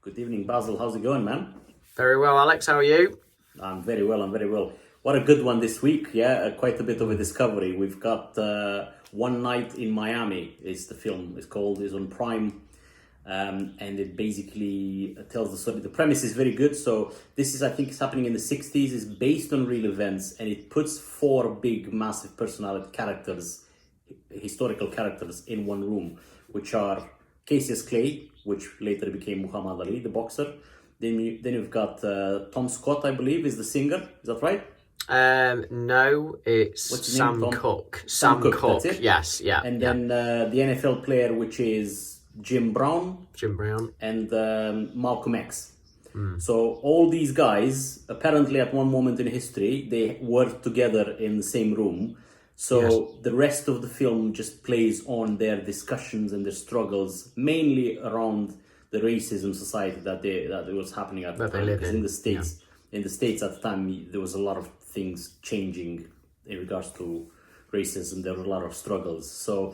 Good evening, Basil. How's it going, man? Very well, Alex. How are you? I'm very well. What a good one this week. Yeah, quite a bit of a discovery. We've got One Night in Miami is the film. It's on Prime. And it basically tells the story. The premise is very good. So this is, I think, it's happening in the 60s. It's based on real events, and it puts four big, massive personality characters, historical characters, in one room, which are Cassius Clay, which later became Muhammad Ali, the boxer. Then you've got Tom Scott, I believe, is the singer. Is that right? No, it's Sam Cooke. Sam Cooke. That's it? Yes, yeah. And then the NFL player, which is Jim Brown. And Malcolm X. So all these guys, apparently at one moment in history, they worked together in the same room. So the rest of the film just plays on their discussions and their struggles, mainly around the racism society that was happening at the time. Because in the States at the time, there was a lot of things changing in regards to racism. There were a lot of struggles. So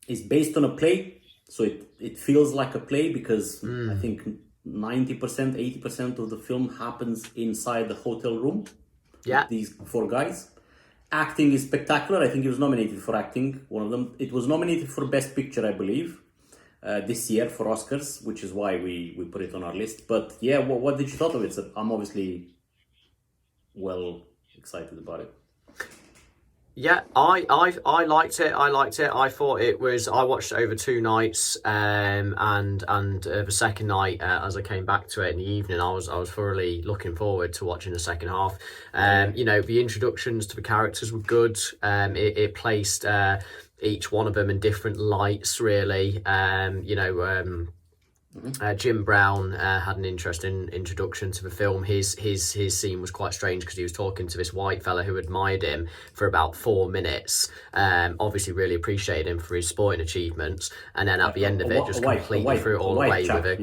it's based on a play. So it feels like a play because I think 90%, 80% of the film happens inside the hotel room. Yeah. These four guys. Acting is spectacular. I think it was nominated for acting. One of them. It was nominated for Best Picture, I believe, this year for Oscars, which is why we put it on our list. But yeah, what did you thought of it? So I'm obviously excited about it. Yeah, I liked it. I thought it was. I watched it over 2 nights, and the second night, as I came back to it in the evening, I was thoroughly looking forward to watching the second half. The introductions to the characters were good. It placed each one of them in different lights, really. Jim Brown had an interesting introduction to the film. His scene was quite strange because he was talking to this white fella who admired him for about 4 minutes. Obviously really appreciated him for his sporting achievements, and then at the end of it just completely threw it all away with a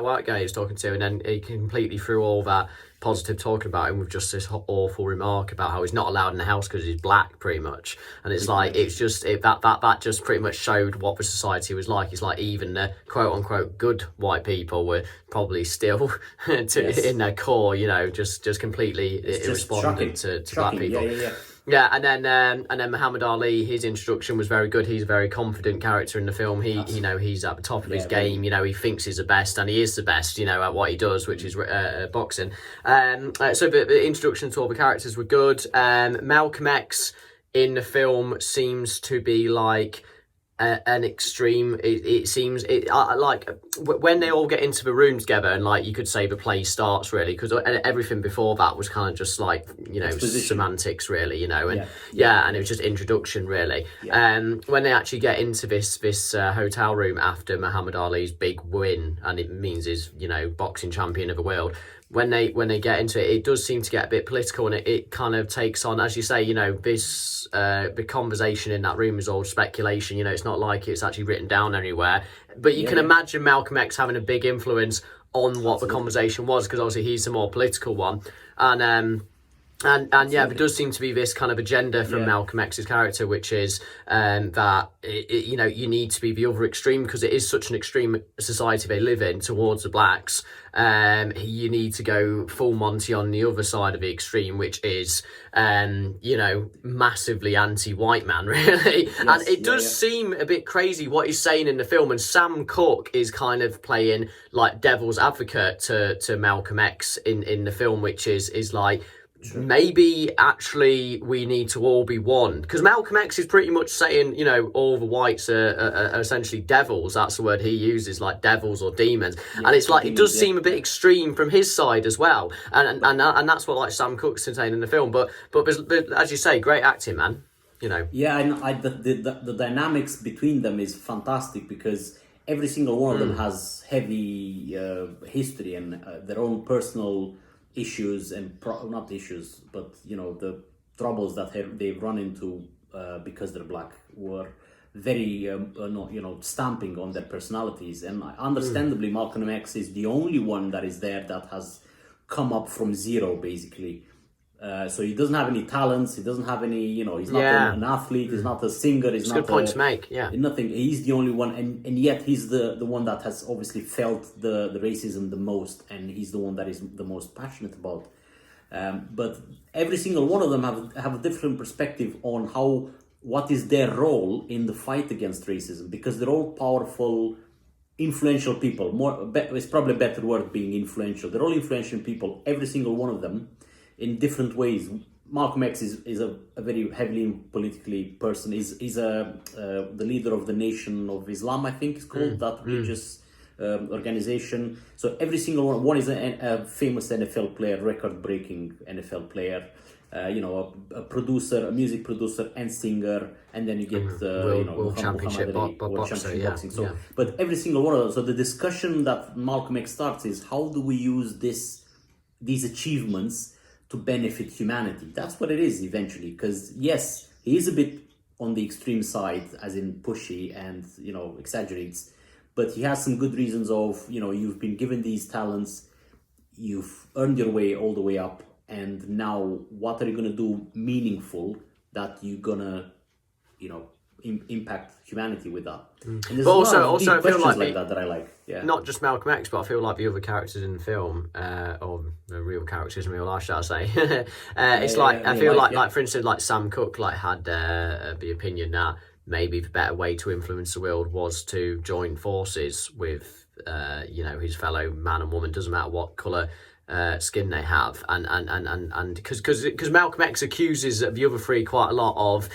white guy he was talking to, and then he completely threw all that positive talking about him with just this awful remark about how he's not allowed in the house because he's black, pretty much. And it's like, it's just that just pretty much showed what the society was like. It's like even the quote unquote good white people were probably still in their core, just completely irrespondent to black people. Yeah, and then Muhammad Ali, his introduction was very good. He's a very confident character in the film. He's at the top of his game. He thinks he's the best, and he is the best. At what he does, which is boxing. So the introduction to all the characters were good. Malcolm X in the film seems to be like an extreme. It seems like when they all get into the room together, and like you could say the play starts really, because everything before that was kind of just like semantics really, and it was just introduction really. When they actually get into this hotel room after Muhammad Ali's big win, and it means he's boxing champion of the world. When they get into it, it does seem to get a bit political, and it kind of takes on, as you say, this the conversation in that room is all speculation. It's not like it's actually written down anywhere. But you can imagine Malcolm X having a big influence on what the conversation was, because obviously he's the more political one. And there does seem to be this kind of agenda from Malcolm X's character, which is that you need to be the other extreme, because it is such an extreme society they live in towards the blacks. You need to go full Monty on the other side of the extreme, which is massively anti-white man, really. And it does seem a bit crazy what he's saying in the film, and Sam Cooke is kind of playing like devil's advocate to Malcolm X in the film, which is like, maybe actually we need to all be one, because Malcolm X is pretty much saying all the whites are essentially devils. That's the word he uses, like devils or demons. And it's like, it does seem a bit extreme from his side as well, and that's what like Sam Cooke's saying in the film. But as you say, great acting, man. And the dynamics between them is fantastic, because every single one of them has heavy history and their own personal issues and not issues, but the troubles that they've run into because they're black were very stamping on their personalities. And understandably, Malcolm X is the only one that is there that has come up from zero, basically, So he doesn't have any talents. He doesn't have any, he's not Yeah. an athlete. He's not a singer. He's It's a not good point to make. Yeah. nothing. He's the only one, and yet he's the one that has obviously felt the racism the most, and he's the one that is the most passionate about. But every single one of them have a different perspective on what is their role in the fight against racism, because they're all powerful, influential people. It's probably a better word being influential. They're all influential people, every single one of them, in different ways. Malcolm X is a very heavily politically person. He's the leader of the Nation of Islam, I think it's called, that religious organization. So every single one is a famous NFL player, record-breaking NFL player. A producer, a music producer and singer, and then you get World Championship boxing. So, yeah. but every single one of those. So the discussion that Malcolm X starts is, how do we use these achievements to benefit humanity? That's what it is eventually. Because yes, he is a bit on the extreme side, as in pushy and exaggerates, but he has some good reasons of you've been given these talents, you've earned your way all the way up. And now, what are you going to do meaningful that you're going to, impact humanity with that? And there's also I feel like that I like. Yeah. Not just Malcolm X, but I feel like the other characters in the film, or the real characters in real life, shall I say? I feel like for instance, like Sam Cooke, had the opinion that maybe the better way to influence the world was to join forces with, his fellow man and woman. Doesn't matter what colour skin they have, and because Malcolm X accuses the other three quite a lot of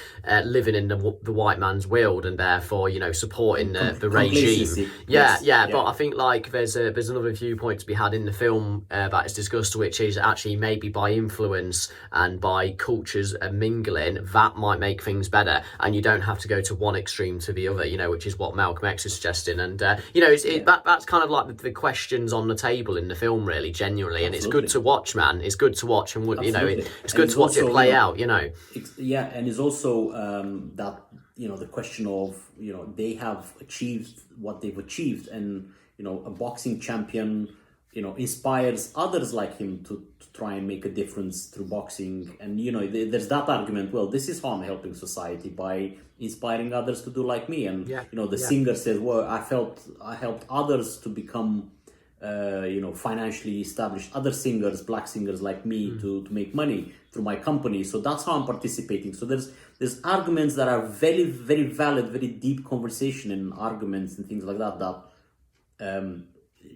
living in the white man's world, and therefore supporting the regime. But I think there's another viewpoint to be had in the film that is discussed, which is actually maybe by influence and by cultures mingling, that might make things better, and you don't have to go to one extreme to the other, which is what Malcolm X is suggesting. And that's kind of like the questions on the table in the film, really, genuinely. And Absolutely. it's good to watch, man. It's good to watch, and it's good to watch also, it play out. And it's also that the question of they have achieved what they've achieved, and a boxing champion inspires others like him to try and make a difference through boxing. And there's that argument. Well, this is how I'm helping society, by inspiring others to do like me. And singer says, well, I helped others to become financially established, other singers, black singers like me, to make money through my company. So that's how I'm participating. So there's arguments that are very, very valid, very deep conversation and arguments and things like that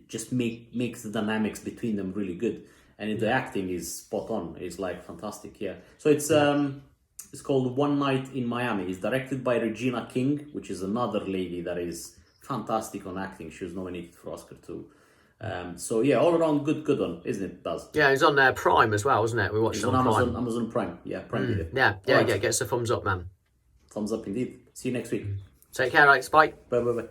just makes the dynamics between them really good. And the acting is spot on. It's fantastic. Yeah. So it's called One Night in Miami. It's directed by Regina King, which is another lady that is fantastic on acting. She was nominated for Oscar too. All around good one, isn't it, Baz? Yeah, it's on Prime as well, wasn't it? We watched it on Prime. Amazon Prime. Yeah, Prime Video. Yeah, get us a thumbs up, man. Thumbs up indeed. See you next week. Take care, Alex. Bye. Bye.